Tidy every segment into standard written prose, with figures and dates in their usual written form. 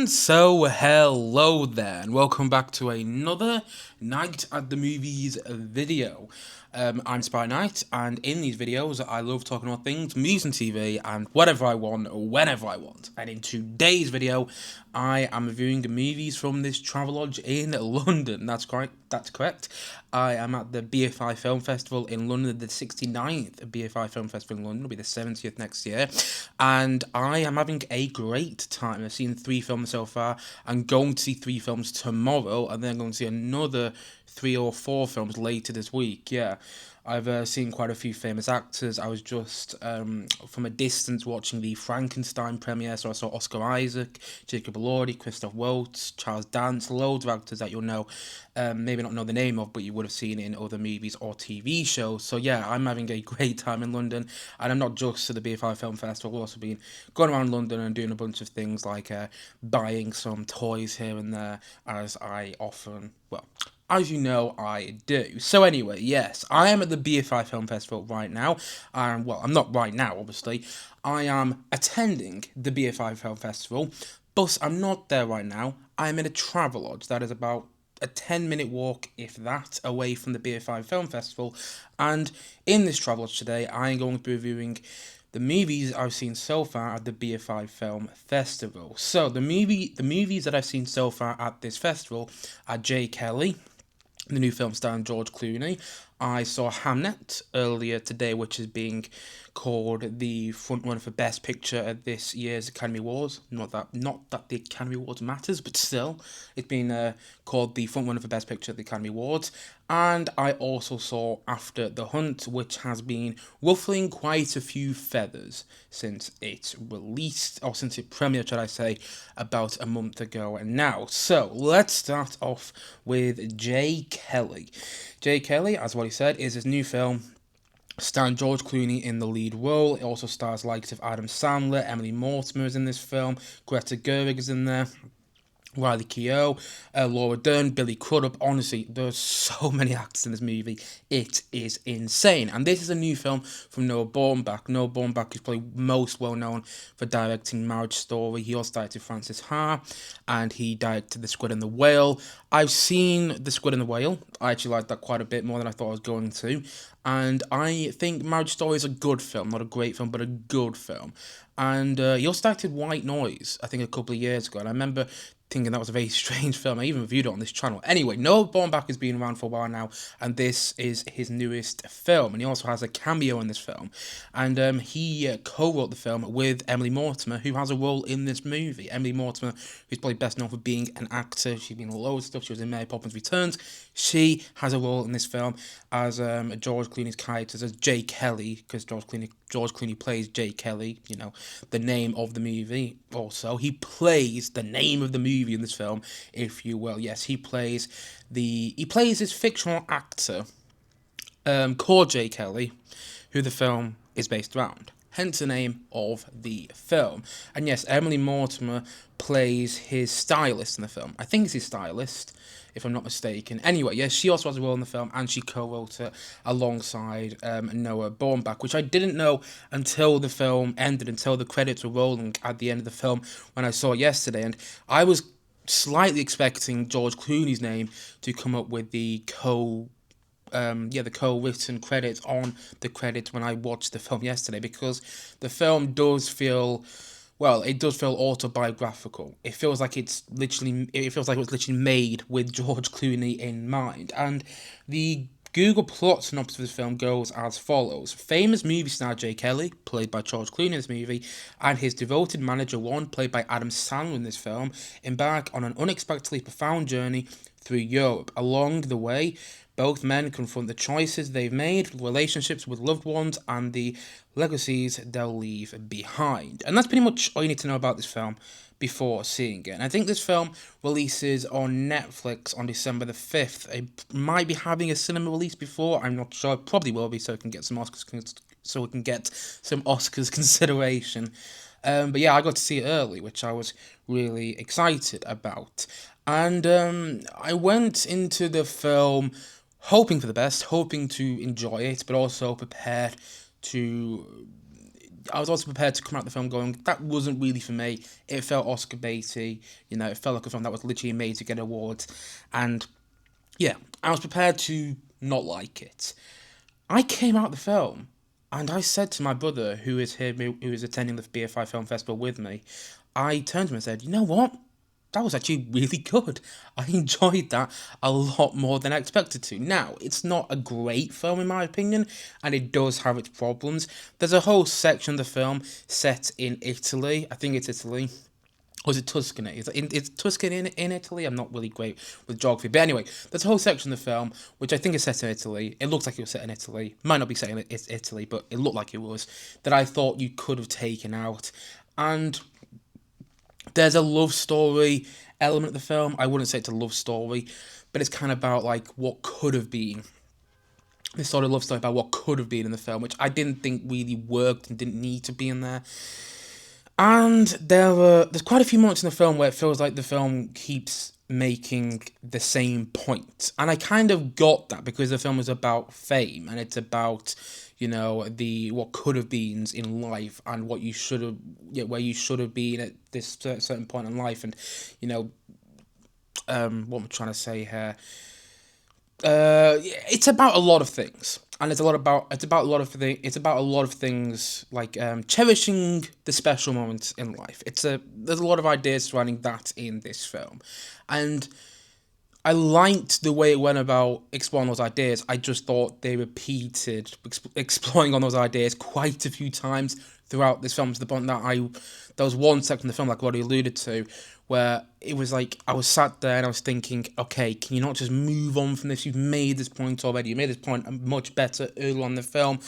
And so, hello there, and welcome back to another Night at the Movies video. I'm Spy Knight, and in these videos, I love talking about things, movies and TV, and whatever I want, whenever I want. And in today's video, I am reviewing the movies from this Travelodge in London. That's correct. I am at the BFI Film Festival in London, the 69th BFI Film Festival in London. Will be the 70th next year, and I am having a great time. I've seen 3 films so far. I'm going to see 3 films tomorrow, and then I'm going to see another 3 or 4 films later this week. Yeah, I've seen quite a few famous actors. I was just from a distance watching the Frankenstein premiere, so I saw Oscar Isaac, Jacob Elordi, Christoph Waltz, Charles Dance, loads of actors that you'll know, maybe not know the name of, but you would have seen in other movies or TV shows. So yeah, I'm having a great time in London, and I'm not just to the BFI Film Festival. I've also been going around London and doing a bunch of things like buying some toys here and there, as I often, well, as you know, I do. So anyway, yes, I am at the BFI Film Festival right now. Well, I'm not right now, obviously. I am attending the BFI Film Festival, but I'm not there right now. I'm in a Travelodge that is about a 10-minute walk, if that, away from the BFI Film Festival. And in this Travelodge today, I'm going to be reviewing the movies I've seen so far at the BFI Film Festival. So the movies that I've seen so far at this festival are J. Kelly, the new film starring George Clooney. I saw Hamnet earlier today, which is being called the frontrunner for Best Picture at this year's Academy Awards. Not that the Academy Awards matters, but still, it's been called the frontrunner for Best Picture at the Academy Awards. And I also saw After the Hunt, which has been ruffling quite a few feathers since it released, or since it premiered, should I say, about a month ago and now. So let's start off with J. Kelly. J. Kelly, as what he said, is his new film starring George Clooney in the lead role. It also stars likes of Adam Sandler, Emily Mortimer is in this film, Greta Gerwig is in there, Riley Keough, Laura Dern, Billy Crudup. Honestly, there's so many actors in this movie. It is insane. And this is a new film from Noah Baumbach. Noah Baumbach is probably most well known for directing Marriage Story. He also directed Frances Ha, and he directed The Squid and the Whale. I've seen The Squid and the Whale. I actually liked that quite a bit more than I thought I was going to. And I think Marriage Story is a good film. Not a great film, but a good film. And he also directed White Noise, I think, a couple of years ago. And I remember thinking that was a very strange film. I even reviewed it on this channel. Anyway, Noah Baumbach has been around for a while now, and this is his newest film. And he also has a cameo in this film. And he co-wrote the film with Emily Mortimer, who has a role in this movie. Emily Mortimer, who's probably best known for being an actor. She's been in loads of stuff. She was in Mary Poppins Returns. She has a role in this film as George Clooney's character, as J. Kelly, because George Clooney plays J. Kelly, you know, the name of the movie. Also, he plays the name of the movie in this film, if you will. Yes, he plays this fictional actor called J. Kelly, who the film is based around. Hence the name of the film. And yes, Emily Mortimer plays his stylist in the film. I think it's his stylist, if I'm not mistaken. Anyway, yes, she also has a role in the film, and she co-wrote it alongside Noah Baumbach, which I didn't know until the film ended, until the credits were rolling at the end of the film when I saw it yesterday. And I was slightly expecting George Clooney's name to come up with the co-written credits on the credits when I watched the film yesterday, because the film does feel, well, it does feel autobiographical. It feels like it was literally made with George Clooney in mind. And the Google plot synopsis of this film goes as follows. Famous movie star J. Kelly, played by George Clooney in this movie, and his devoted manager Ron, played by Adam Sandler in this film, embark on an unexpectedly profound journey through Europe. Along the way, both men confront the choices they've made, relationships with loved ones, and the legacies they'll leave behind. And that's pretty much all you need to know about this film before seeing it. And I think this film releases on Netflix on December the 5th. It might be having a cinema release before, I'm not sure. It probably will be, so we can get some Oscars consideration. But yeah, I got to see it early, which I was really excited about. And I went into the film hoping for the best, hoping to enjoy it, but also prepared to I was also prepared to come out the film going, that wasn't really for me. It felt Oscar baity. It felt like a film that was literally made to get awards. And yeah, I was prepared to not like it. I came out the film and I said to my brother, who is here, who is attending the BFI Film Festival with me, I turned to him and said, you know what? That was actually really good. I enjoyed that a lot more than I expected to. Now, it's not a great film in my opinion, and it does have its problems. There's a whole section of the film set in Italy. I think it's Italy. Or is it Tuscany? Is Tuscany in Italy? I'm not really great with geography. But anyway, there's a whole section of the film, which I think is set in Italy. It looks like it was set in Italy. Might not be set in Italy, but it looked like it was. That I thought you could have taken out. And there's a love story element of the film. I wouldn't say it's a love story, but it's kind of about like what could have been. This sort of love story about what could have been in the film, which I didn't think really worked and didn't need to be in there. And there's quite a few moments in the film where it feels like the film keeps making the same point. And I kind of got that because the film is about fame and it's about, the what could have beens in life and what you should have, where you should have been at this certain point in life. And, what am I trying to say here? It's about a lot of things, and it's about a lot of things like cherishing the special moments in life. There's a lot of ideas surrounding that in this film, and I liked the way it went about exploring those ideas. I just thought they repeated exploring on those ideas quite a few times throughout this film, to the point that there was one section of the film, like what I alluded to, where it was like I was sat there and I was thinking, okay, can you not just move on from this? You've made this point already. You made this point much better earlier on in the film,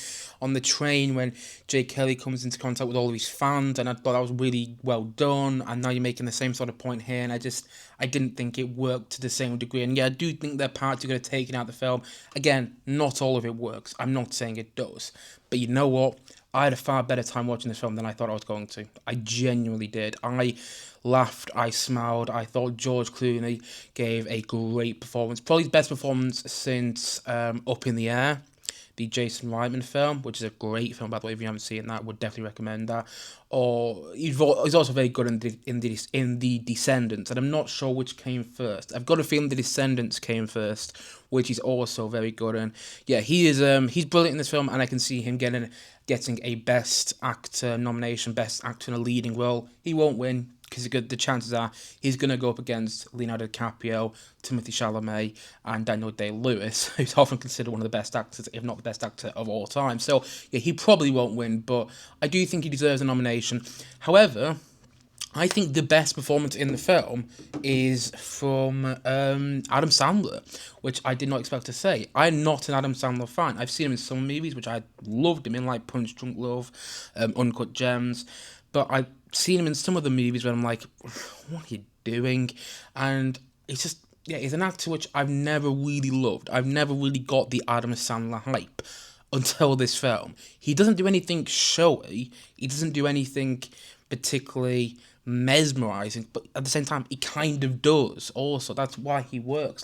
on the train when Jay Kelly comes into contact with all of his fans, and I thought that was really well done. And now you're making the same sort of point here, and I didn't think it worked to the same degree. And yeah, I do think there are parts you're going to take out the film. Again, not all of it works. I'm not saying it does, but you know what? I had a far better time watching this film than I thought I was going to. I genuinely did. I laughed, I smiled. I thought George Clooney gave a great performance. Probably his best performance since Up in the Air, the Jason Reitman film, which is a great film, by the way. If you haven't seen that, would definitely recommend that. Or he's also very good in the Descendants, and I'm not sure which came first. I've got a feeling the Descendants came first, which is also very good. And yeah, he's brilliant in this film, and I can see him getting a Best Actor nomination, Best Actor in a Leading Role. He won't win, because the chances are he's going to go up against Leonardo DiCaprio, Timothée Chalamet, and Daniel Day-Lewis, who's often considered one of the best actors, if not the best actor of all time. So yeah, he probably won't win, but I do think he deserves a nomination. However, I think the best performance in the film is from Adam Sandler, which I did not expect to say. I'm not an Adam Sandler fan. I've seen him in some movies, which I loved him in, like Punch Drunk Love, Uncut Gems, but I've seen him in some of the movies where I'm like, what are you doing? And it's just, yeah, he's an actor which I've never really loved. I've never really got the Adam Sandler hype until this film. He doesn't do anything showy. He doesn't do anything particularly mesmerizing, but at the same time, he kind of does also. That's why he works.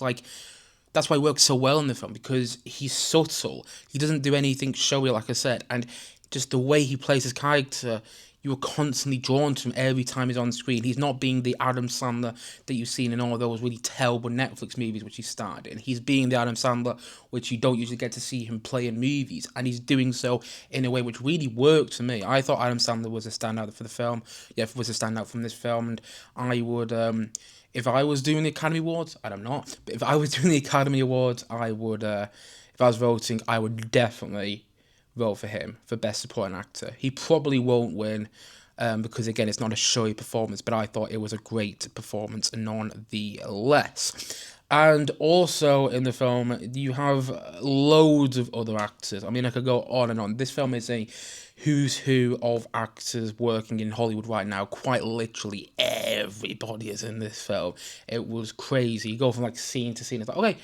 That's why he works so well in the film, because he's subtle. He doesn't do anything showy, like I said, and just the way he plays his character, you are constantly drawn to him every time he's on screen. He's not being the Adam Sandler that you've seen in all those really terrible Netflix movies which he starred in. He's being the Adam Sandler which you don't usually get to see him play in movies, and he's doing so in a way which really worked for me. I thought Adam Sandler was a standout for the film. Yeah, was a standout from this film, and I would, if I was doing the Academy Awards, and I'm not, but if I was doing the Academy Awards, I would, if I was voting, I would definitely vote for him for Best Supporting Actor. He probably won't win because, again, it's not a showy performance, but I thought it was a great performance nonetheless. And also in the film, you have loads of other actors. I mean, I could go on and on. This film is a who's who of actors working in Hollywood right now. Quite literally everybody is in this film. It was crazy. You go from like scene to scene. It's like, okay,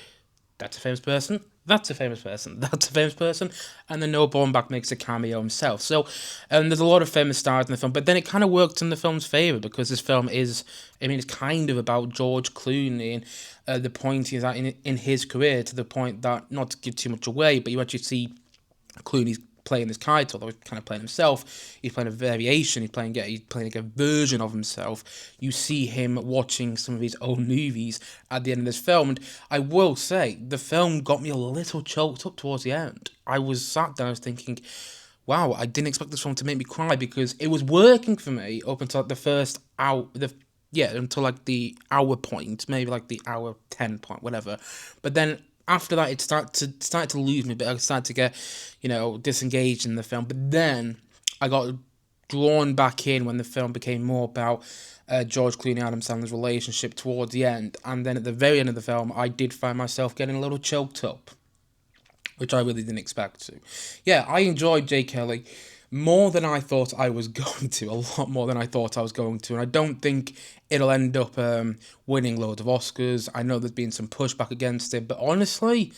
that's a famous person, that's a famous person, that's a famous person, and then Noah Baumbach makes a cameo himself. So there's a lot of famous stars in the film, but then it kind of worked in the film's favour, because this film is, I mean, it's kind of about George Clooney and the point he's at in his career, to the point that, not to give too much away, but you actually see Clooney's playing this character, although he's kind of playing himself. He's playing a variation. He's playing like a version of himself. You see him watching some of his own movies at the end of this film, and I will say the film got me a little choked up towards the end. I was sat there, I was thinking, wow, I didn't expect this film to make me cry, because it was working for me up until the first hour, until like the hour point, maybe like the hour 10 point, whatever. But then after that, it started to lose me, but I started to get, disengaged in the film. But then I got drawn back in when the film became more about George Clooney and Adam Sandler's relationship towards the end. And then at the very end of the film, I did find myself getting a little choked up, which I really didn't expect to. Yeah, I enjoyed Jay Kelly more than I thought I was going to, a lot more than I thought I was going to, and I don't think it'll end up winning loads of Oscars. I know there's been some pushback against it, but honestly,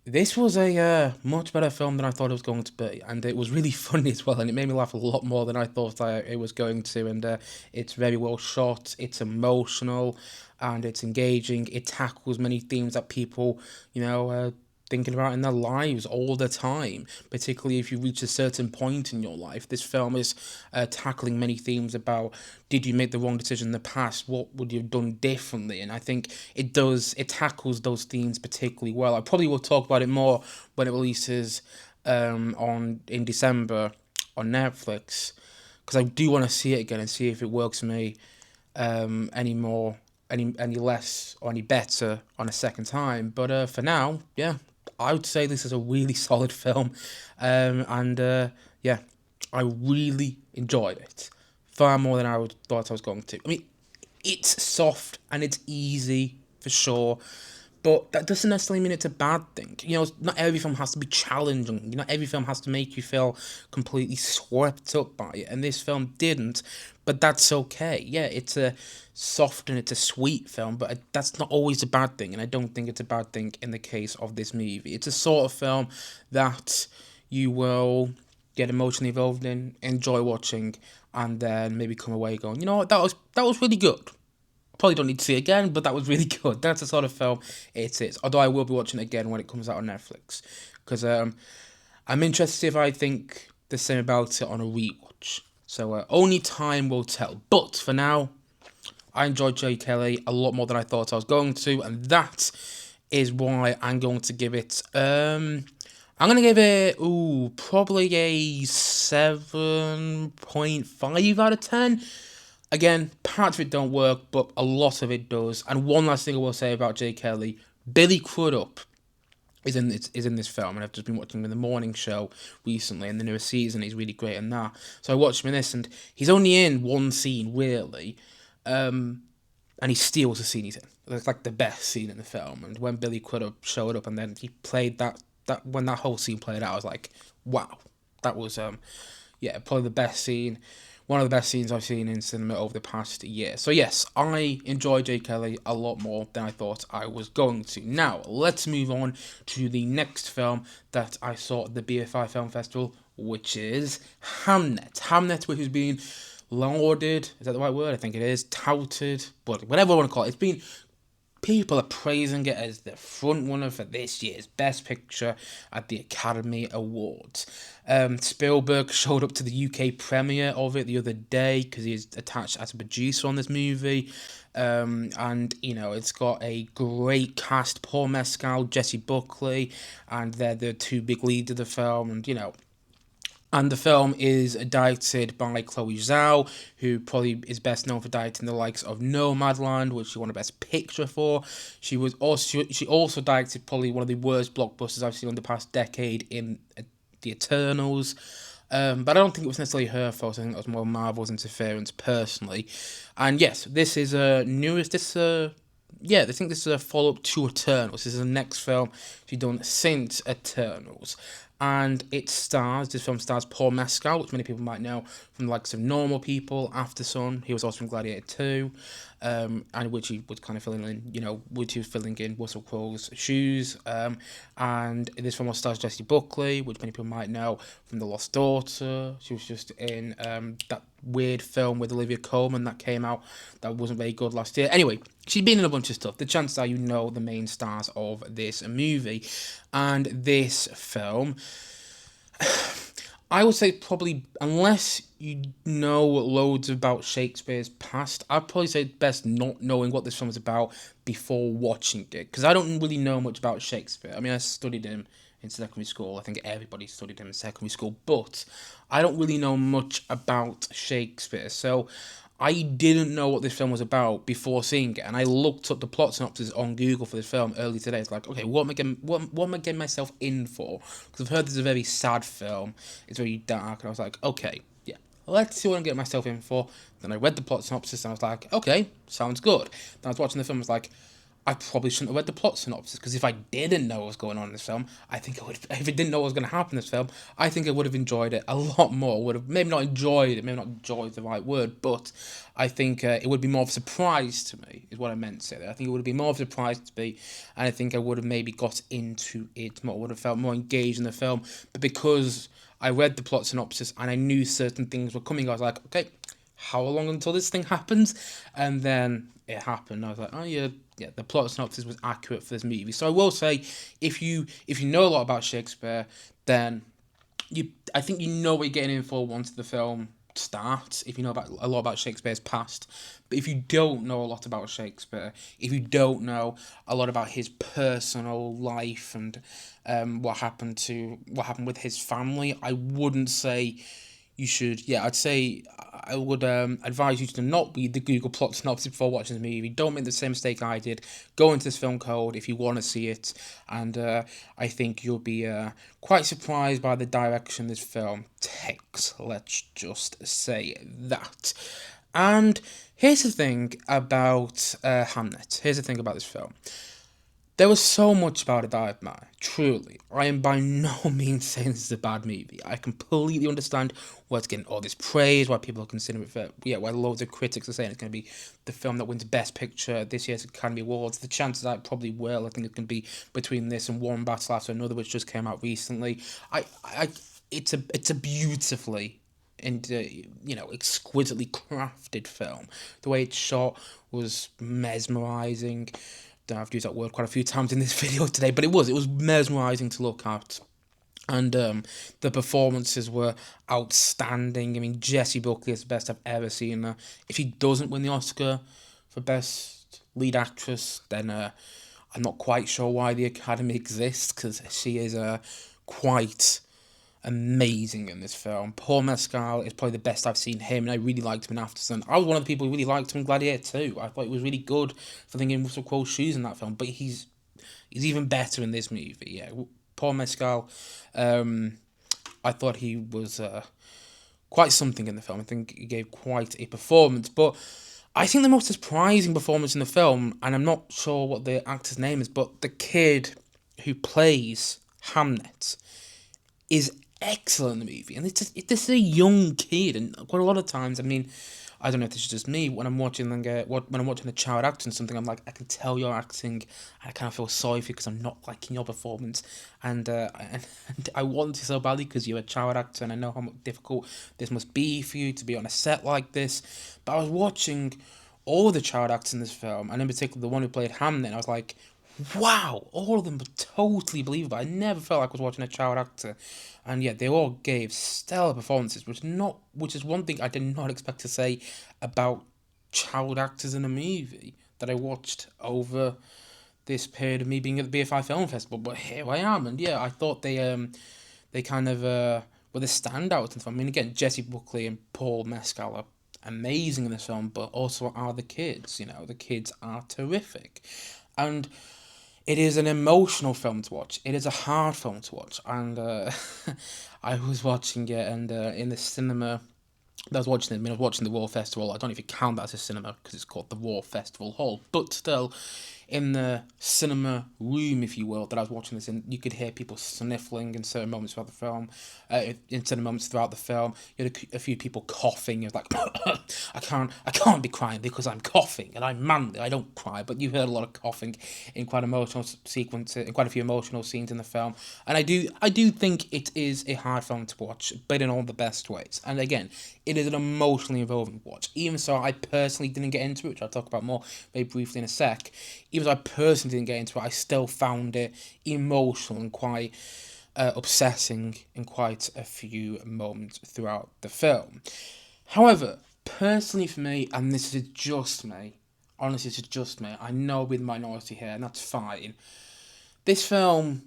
this was a much better film than I thought it was going to be, and it was really funny as well, and it made me laugh a lot more than I thought it was going to, and it's very well shot, it's emotional, and it's engaging. It tackles many themes that people, thinking about in their lives all the time, particularly if you reach a certain point in your life. This film is tackling many themes about, did you make the wrong decision in the past? What would you have done differently? And I think it tackles those themes particularly well. I probably will talk about it more when it releases in December on Netflix, because I do want to see it again and see if it works for me any less or any better on a second time. But for now, yeah, I would say this is a really solid film, and I really enjoyed it, far more than I thought I was going to. I mean, it's soft and it's easy for sure, but that doesn't necessarily mean it's a bad thing. Not every film has to be challenging. Not every film has to make you feel completely swept up by it, and this film didn't, but that's okay. Yeah, it's a soft and it's a sweet film, but that's not always a bad thing, and I don't think it's a bad thing in the case of this movie. It's a sort of film that you will get emotionally involved in, enjoy watching, and then maybe come away going, you know what, that was really good. Probably don't need to see it again, but that was really good. That's the sort of film it is. Although I will be watching it again when it comes out on Netflix, because I'm interested to see if I think the same about it on a rewatch. So only time will tell. But for now, I enjoyed Jay Kelly a lot more than I thought I was going to, and that is why I'm going to give it. I'm going to give it probably a 7.5 out of 10. Again, parts of it don't work, but a lot of it does. And one last thing I will say about Jay Kelly, Billy Crudup is in this film, and I've just been watching him in the morning show recently, in the newest season. He's really great in that. So I watched him in this, and he's only in one scene, really, and he steals the scene he's in. It's like the best scene in the film. And when Billy Crudup showed up, and then he played that when that whole scene played out, I was like, wow, that was probably the best scene. One of the best scenes I've seen in cinema over the past year. So yes, I enjoy Jay Kelly a lot more than I thought I was going to. Now, let's move on to the next film that I saw at the BFI Film Festival, which is Hamnet. Hamnet, which has been lauded, is that the right word? I think it is. Touted, but whatever I want to call it. People are praising it as the front runner for this year's Best Picture at the Academy Awards. Spielberg showed up to the UK premiere of it the other day because he's attached as a producer on this movie. And it's got a great cast: Paul Mescal, Jessie Buckley, and they're the two big leads of the film. And the film is directed by Chloe Zhao, who probably is best known for directing the likes of Nomadland, which she won a Best Picture for. She also directed probably one of the worst blockbusters I've seen in the past decade in The Eternals. But I don't think it was necessarily her fault. I think it was more Marvel's interference personally. And yes, this is I think this is a follow-up to Eternals. This is the next film she's done since Eternals. And this film stars Paul Mescal, which many people might know from the likes of Normal People, After Sun. He was also in Gladiator 2, and which he was kind of filling in Russell Crowe's shoes. And this film also stars Jessie Buckley, which many people might know from The Lost Daughter. She was just in that weird film with Olivia Colman that came out that wasn't very good last year. Anyway, she's been in a bunch of stuff. The chances are the main stars of this movie. And this film, I would say probably, unless you know loads about Shakespeare's past, I'd probably say it's best not knowing what this film is about before watching it. Because I don't really know much about Shakespeare. I mean, I studied him in secondary school. I think everybody studied him in secondary school. But I don't really know much about Shakespeare. So I didn't know what this film was about before seeing it, and I looked up the plot synopsis on Google for this film early today. It's like, okay, what am I getting myself in for? Because I've heard this is a very sad film. It's very dark, and I was like, okay, yeah, let's see what I'm getting myself in for. Then I read the plot synopsis, and I was like, okay, sounds good. Then I was watching the film, I was like, I probably shouldn't have read the plot synopsis, because if I didn't know what was going on in this film, I think I would. If I didn't know what was going to happen in this film, I think I would have enjoyed it a lot more. Would have maybe not enjoyed it, maybe not enjoyed the right word, but I think it would be more of a surprise to me. Is what I meant to say there. I think it would have been more of a surprise to me, and I think I would have maybe got into it more. Would have felt more engaged in the film, but because I read the plot synopsis and I knew certain things were coming, I was like, okay, how long until this thing happens? And then it happened. I was like, oh yeah, yeah. The plot synopsis was accurate for this movie. So I will say, if you know a lot about Shakespeare, then I think you know what you're getting in for once the film starts. If you know about a lot about Shakespeare's past, but if you don't know a lot about Shakespeare, if you don't know a lot about his personal life and what happened with his family, I wouldn't say you should. Yeah, I'd say I would advise you to not read the Google plot synopsis before watching the movie. Don't make the same mistake I did. Go into this film cold if you want to see it, and I think you'll be quite surprised by the direction this film takes. Let's just say that. And here's the thing about Hamnet. Here's the thing about this film. There was so much about it that I admire. Truly, I am by no means saying this is a bad movie. I completely understand why it's getting all this praise, why people are considering it for, why loads of critics are saying it's going to be the film that wins Best Picture at this year's Academy Awards. The chances that it probably will, I think it's going to be between this and One Battle After Another, which just came out recently. It's a beautifully and exquisitely crafted film. The way it's shot was mesmerizing. I've used that word quite a few times in this video today, but it was mesmerizing to look at. And the performances were outstanding. I mean, Jessie Buckley is the best I've ever seen her. If she doesn't win the Oscar for Best Lead Actress, then I'm not quite sure why the Academy exists, because she is quite amazing in this film. Paul Mescal is probably the best I've seen him, and I really liked him in Aftersun. I was one of the people who really liked him in Gladiator too. I thought he was really good for thinking Russell Crowe's shoes in that film, but he's even better in this movie. Yeah, Paul Mescal, I thought he was quite something in the film. I think he gave quite a performance, but I think the most surprising performance in the film, and I'm not sure what the actor's name is, but the kid who plays Hamnet is excellent in the movie, and this is a young kid, and quite a lot of times, I mean, I don't know if this is just me, when I'm watching the child acting something, I'm like, I can tell you're acting, and I kind of feel sorry for you because I'm not liking your performance, and I want to so badly because you're a child actor, and I know how difficult this must be for you to be on a set like this, but I was watching all the child actors in this film, and in particular the one who played Hamnet, and I was like, wow, all of them were totally believable. I never felt like I was watching a child actor, and yet they all gave stellar performances, which is one thing I did not expect to say about child actors in a movie that I watched over this period of me being at the BFI Film Festival. But here I am, and yeah, I thought they kind of were the standouts in the film. I mean, again, Jessie Buckley and Paul Mescal are amazing in this film, but also are the kids. The kids are terrific, and it is an emotional film to watch. It is a hard film to watch, and I was watching it, and in the cinema that I was watching it. I mean, I was watching the War Festival. I don't know if you count that as a cinema because it's called the War Festival Hall, but still, in the cinema room, if you will, that I was watching this in, you could hear people sniffling in certain moments throughout the film. In certain moments throughout the film, you had a few people coughing. It was like, I can't be crying because I'm coughing, and I'm manly. I don't cry, but you heard a lot of coughing in quite emotional sequences, in quite a few emotional scenes in the film. And I do think it is a hard film to watch, but in all the best ways. And again, it is an emotionally involving watch. Even so, I personally didn't get into it, which I'll talk about more very briefly in a sec. Even though I personally didn't get into it, I still found it emotional and quite upsetting in quite a few moments throughout the film. However, personally for me, and this is just me, honestly, this is just me, I know I'm in the minority here, and that's fine. This film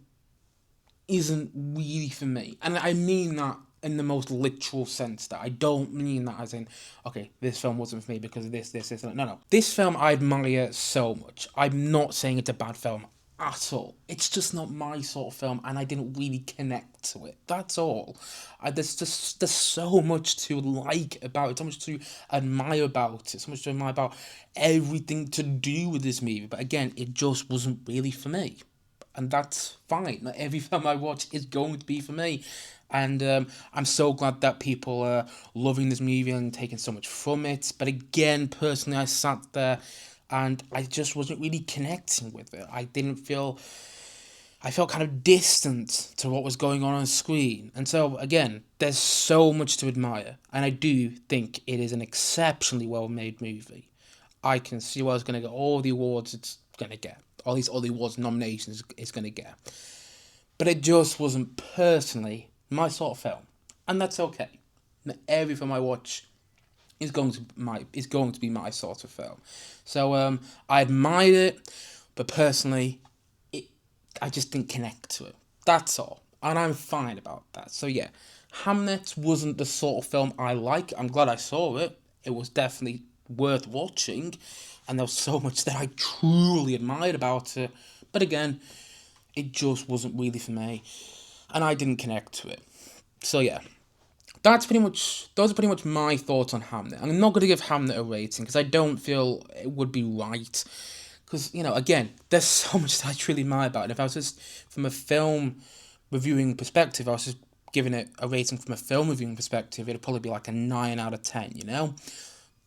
isn't really for me. And I mean that in the most literal sense, that I don't mean that as in, okay, this film wasn't for me because of this. No. This film I admire so much. I'm not saying it's a bad film at all. It's just not my sort of film, and I didn't really connect to it. That's all. There's so much to like about it, so much to admire about it, so much to admire about everything to do with this movie. But again, it just wasn't really for me. And that's fine. Not every film I watch is going to be for me. And I'm so glad that people are loving this movie and taking so much from it. But again, personally, I sat there and I just wasn't really connecting with it. I felt kind of distant to what was going on screen. And so, again, there's so much to admire. And I do think it is an exceptionally well-made movie. I can see why it's going to get all the awards it's going to get. All these awards nominations it's going to get. But it just wasn't personally my sort of film. And that's okay. Every film I watch is going to be my sort of film. So I admired it, but personally, I just didn't connect to it. That's all. And I'm fine about that. So yeah, Hamnet wasn't the sort of film I like. I'm glad I saw it. It was definitely worth watching. And there was so much that I truly admired about it. But again, it just wasn't really for me. And I didn't connect to it. So yeah, those are pretty much my thoughts on Hamnet. I'm not going to give Hamnet a rating because I don't feel it would be right. Because, again, there's so much that I truly admire about it. If I was just, from a film reviewing perspective, I was just giving it a rating from a film reviewing perspective, it'd probably be like a 9 out of 10,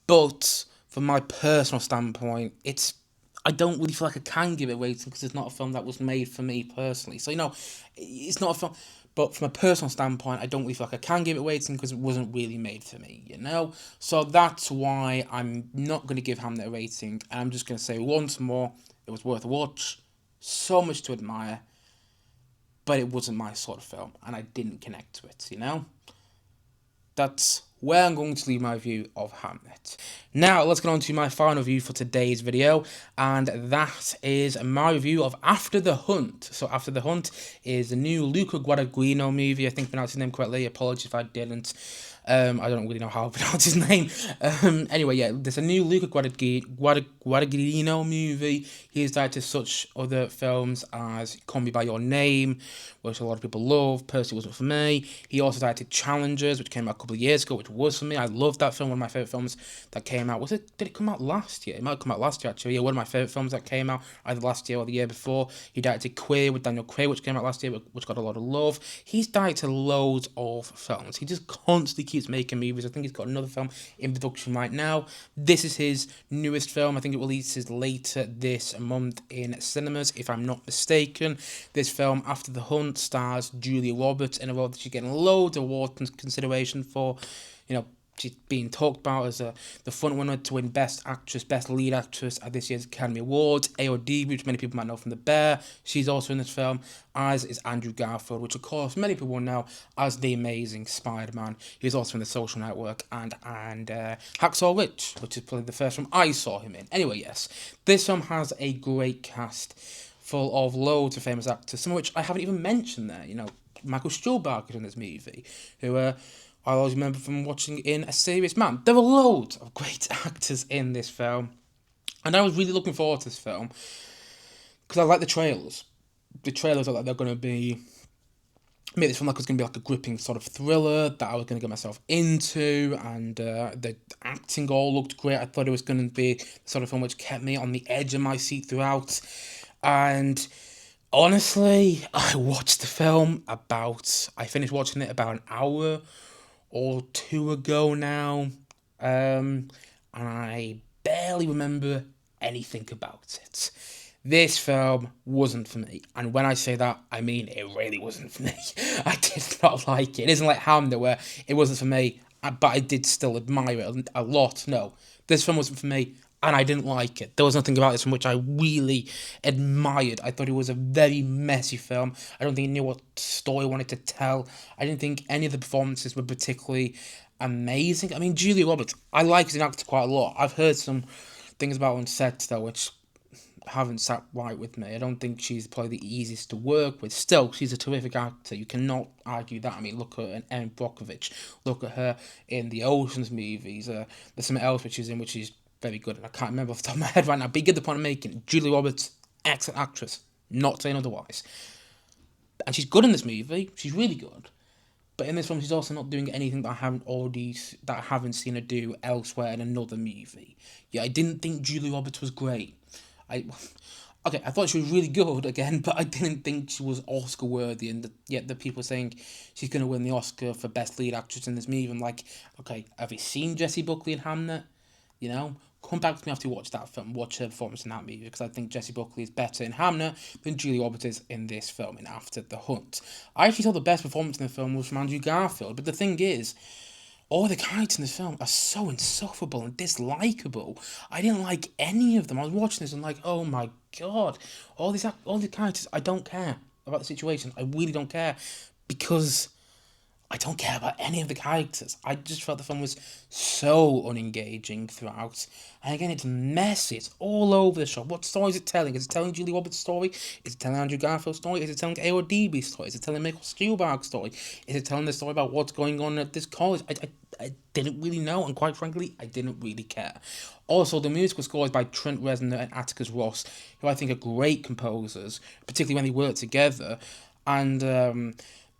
But from my personal standpoint, I don't really feel like I can give it a rating because it's not a film that was made for me personally. So, it's not a film. But from a personal standpoint, I don't really feel like I can give it a rating because it wasn't really made for me, So that's why I'm not going to give Hamnet a rating. And I'm just going to say once more, it was worth a watch. So much to admire. But it wasn't my sort of film. And I didn't connect to it, That's where I'm going to leave my review of Hamnet. Now, let's get on to my final review for today's video, and that is my review of After the Hunt. So, After the Hunt is the new Luca Guadagnino movie. I think I pronounced his name correctly. Apologies if I didn't. I don't really know how to pronounce his name. Anyway, yeah, there's a new Luca Guadagnino movie. He's directed such other films as Call Me By Your Name, which a lot of people love. Personally, wasn't for me. He also directed Challengers, which came out a couple of years ago, which was for me. I loved that film. One of my favourite films that came out. Did it come out last year? It might have come out last year, actually. Yeah, one of my favourite films that came out either last year or the year before. He directed Queer with Daniel Craig, which came out last year, which got a lot of love. He's directed loads of films. He just constantly keeps making movies. I think he's got another film in production right now. This is his newest film. I think it releases later this month in cinemas, if I'm not mistaken. This film, After the Hunt, stars Julia Roberts in a role that she's getting loads of award consideration for. She's being talked about as the front runner to win Best Actress, Best Lead Actress at this year's Academy Awards. AOD, which many people might know from The Bear, she's also in this film, as is Andrew Garfield, which of course many people will know as the Amazing Spider-Man. He's also in The Social Network and Hacksaw Ridge, which is probably the first film I saw him in. Anyway, yes, this film has a great cast full of loads of famous actors, some of which I haven't even mentioned there. Michael Stuhlbarg is in this movie, who I always remember from watching in A Serious Man. There were loads of great actors in this film. And I was really looking forward to this film because I like the trailers. The trailers are like they're going to be... made this film like it was going to be like a gripping sort of thriller that I was going to get myself into, and the acting all looked great. I thought it was going to be the sort of film which kept me on the edge of my seat throughout. And honestly, I watched the film I finished watching it about an hour or two ago now, and I barely remember anything about it. This film wasn't for me, and when I say that, I mean it really wasn't for me. I did not like it. It isn't like Hamnet where it wasn't for me, but I did still admire it a lot. No, this film wasn't for me. and I didn't like it. There was nothing about this from which I really admired. I thought it was a very messy film. I don't think it knew what story it wanted to tell. I didn't think any of the performances were particularly amazing. I mean, Julia Roberts, I like as an actor quite a lot. I've heard some things about her on set, though, which haven't sat right with me. I don't think she's probably the easiest to work with. Still, she's a terrific actor. You cannot argue that. I mean, look at Erin Brockovich. Look at her in the Ocean's movies. There's something else which she's in, which is very good, and I can't remember off the top of my head right now. But you get the point I'm making. Julia Roberts, excellent actress. Not saying otherwise. And she's good in this movie. She's really good. But in this film, she's also not doing anything that I haven't seen her do elsewhere in another movie. Yeah, I didn't think Julia Roberts was great. I thought she was really good again, but I didn't think she was Oscar worthy. And yet the people saying she's going to win the Oscar for best lead actress in this movie. I'm like, okay, have you seen Jessie Buckley in Hamnet? You know, come back to me after you watch that film, watch her performance in that movie, because I think Jessie Buckley is better in Hamnet than Julia Roberts is in this film, in After the Hunt. I actually thought the best performance in the film was from Andrew Garfield, but the thing is, all the characters in this film are so insufferable and dislikable. I didn't like any of them. I was watching this and like, oh my god, all these characters. I don't care about the situation. I really don't care, because I don't care about any of the characters. I just felt the film was so unengaging throughout. And again, it's messy. It's all over the shop. What story is it telling? Is it telling Julie Roberts' story? Is it telling Andrew Garfield's story? Is it telling AODB's story? Is it telling Michael Stuhlbarg's story? Is it telling the story about what's going on at this college? I didn't really know, and quite frankly, I didn't really care. Also, the musical score is by Trent Reznor and Atticus Ross, who I think are great composers, particularly when they work together. And the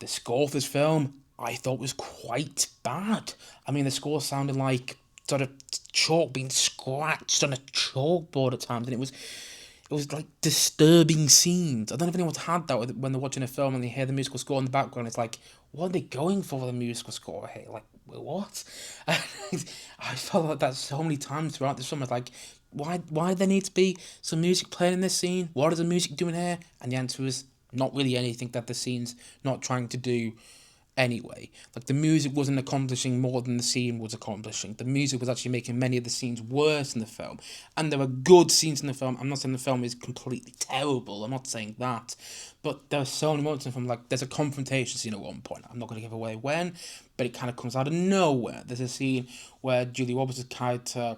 score for this film, I thought was quite bad. I mean, the score sounded like sort of chalk being scratched on a chalkboard at times, and it was like disturbing scenes. I don't know if anyone's had that when they're watching a film and they hear the musical score in the background. It's like, what are they going for with the musical score here? Like, what? I felt like that so many times throughout this film. I was like, why there need to be some music playing in this scene? What is the music doing here? And the answer is not really anything that the scene's not trying to do anyway. Like, the music wasn't accomplishing more than the scene was accomplishing. The music was actually making many of the scenes worse in the film. And there were good scenes in the film. I'm not saying the film is completely terrible. I'm not saying that. But there are so many moments in the film. Like, there's a confrontation scene at one point. I'm not going to give away when, but it kind of comes out of nowhere. There's a scene where Julie Roberts' character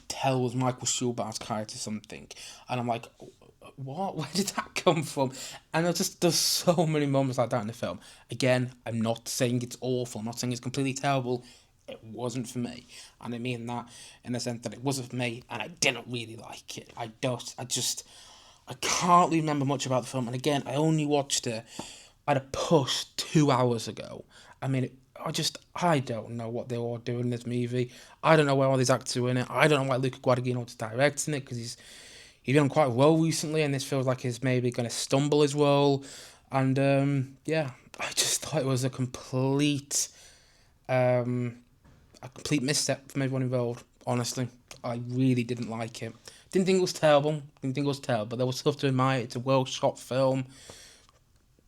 tells Michael Stuhlbarg's character something. And I'm like, what? Where did that come from? And there's so many moments like that in the film. Again, I'm not saying it's awful. I'm not saying it's completely terrible. It wasn't for me. And I mean that in the sense that it wasn't for me, and I didn't really like it. I can't really remember much about the film. And again, I only watched it at a push 2 hours ago. I mean, I don't know what they were doing in this movie. I don't know where all these actors are in it. I don't know why Luca Guadagnino's directing it, because he's done quite well recently, and this feels like he's maybe going to stumble his role. And I just thought it was a complete misstep from everyone involved. Honestly, I really didn't like it. Didn't think it was terrible. But there was stuff to admire. It's a well shot film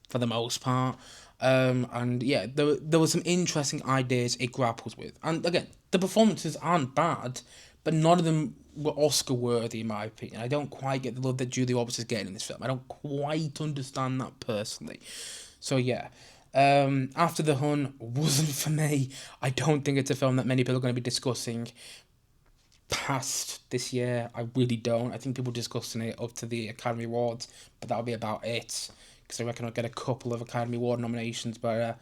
for the most part. And yeah, there were some interesting ideas it grapples with. And again, the performances aren't bad, but none of them were Oscar worthy in my opinion. I don't quite get the love that Julie Roberts is getting in this film. I don't quite understand that personally. So yeah, After the Hun wasn't for me. I don't think it's a film that many people are going to be discussing past this year. I really don't. I think people discussing it up to the Academy Awards, but that'll be about it. Because I reckon I'll get a couple of Academy Award nominations, but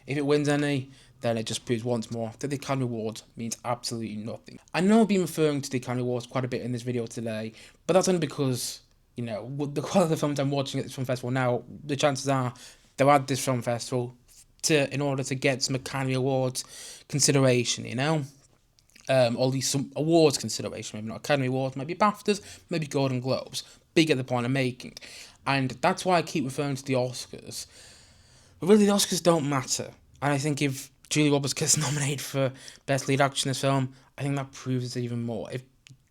if it wins any, then it just proves once more that the Academy Awards means absolutely nothing. I know I've been referring to the Academy Awards quite a bit in this video today, but that's only because, with the quality of the films I'm watching at this film festival now, the chances are they're at this film festival in order to get some Academy Awards consideration, all these some awards consideration, maybe not Academy Awards, maybe BAFTAs, maybe Golden Globes. But you get the point I'm making. And that's why I keep referring to the Oscars. But really, the Oscars don't matter. And I think if Julie Roberts gets nominated for Best Lead Actor in this film, I think that proves it even more. If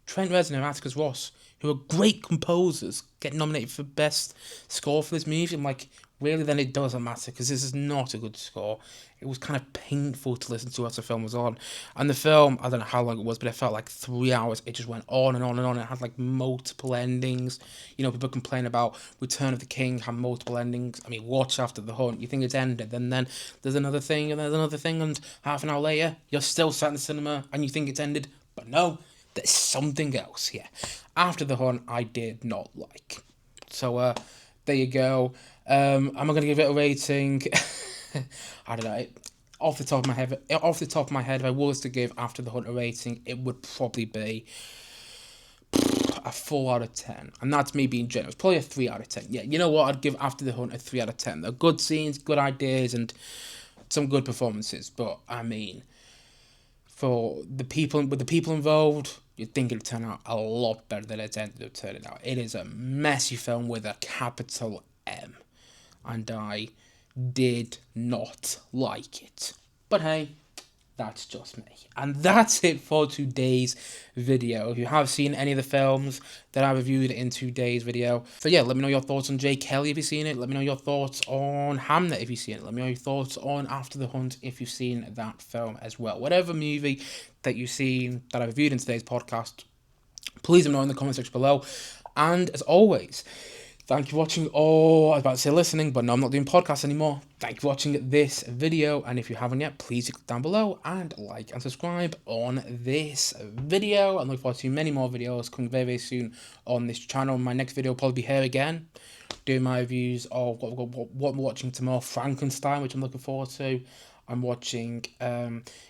Trent Reznor and Atticus Ross, who are great composers, get nominated for Best Score for this movie, I'm like, really, then it doesn't matter because this is not a good score. It was kind of painful to listen to as the film was on. And the film, I don't know how long it was, but it felt like 3 hours. It just went on and on and on. It had like multiple endings. You know, people complain about Return of the King had multiple endings. I mean, watch After the Hunt. You think it's ended, and then there's another thing, and there's another thing, and half an hour later, you're still sat in the cinema and you think it's ended. But no, there's something else here. After the Hunt, I did not like. So, there you go. Am I going to give it a rating? I don't know. Off the top of my head, if I was to give After the Hunt a rating, it would probably be a 4 out of 10, and that's me being generous. Probably a 3 out of 10. Yeah, you know what? I'd give After the Hunt a 3 out of 10. They're good scenes, good ideas, and some good performances. But I mean, for the people involved, you'd think it'd turn out a lot better than it's ended up turning out. It is a messy film with a capital M, and I did not like it. But hey, that's just me. And that's it for today's video. If you have seen any of the films that I reviewed in today's video, so yeah, let me know your thoughts on J. Kelly if you've seen it. Let me know your thoughts on Hamnet if you've seen it. Let me know your thoughts on After the Hunt if you've seen that film as well. Whatever movie that you've seen that I reviewed in today's podcast, please let me know in the comment section below. And as always, thank you for watching. Oh, I was about to say listening, but no, I'm not doing podcasts anymore. Thank you for watching this video. And if you haven't yet, please click down below and like and subscribe on this video. I'm looking forward to many more videos coming very, very soon on this channel. My next video will probably be here again, doing my reviews of what I'm watching tomorrow. Frankenstein, which I'm looking forward to. I'm watching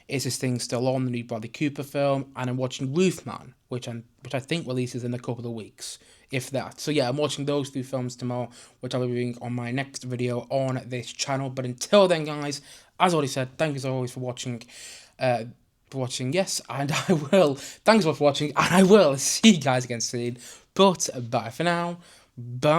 Is This Thing Still On, the new Bradley Cooper film, and I'm watching Roofman, which I think releases in a couple of weeks, if that. So yeah, I'm watching those two films tomorrow, which I'll be doing on my next video on this channel. But until then, guys, as already said, thank you as always for watching. Yes, and I will. Thanks for watching, and I will see you guys again soon. But bye for now. Bye.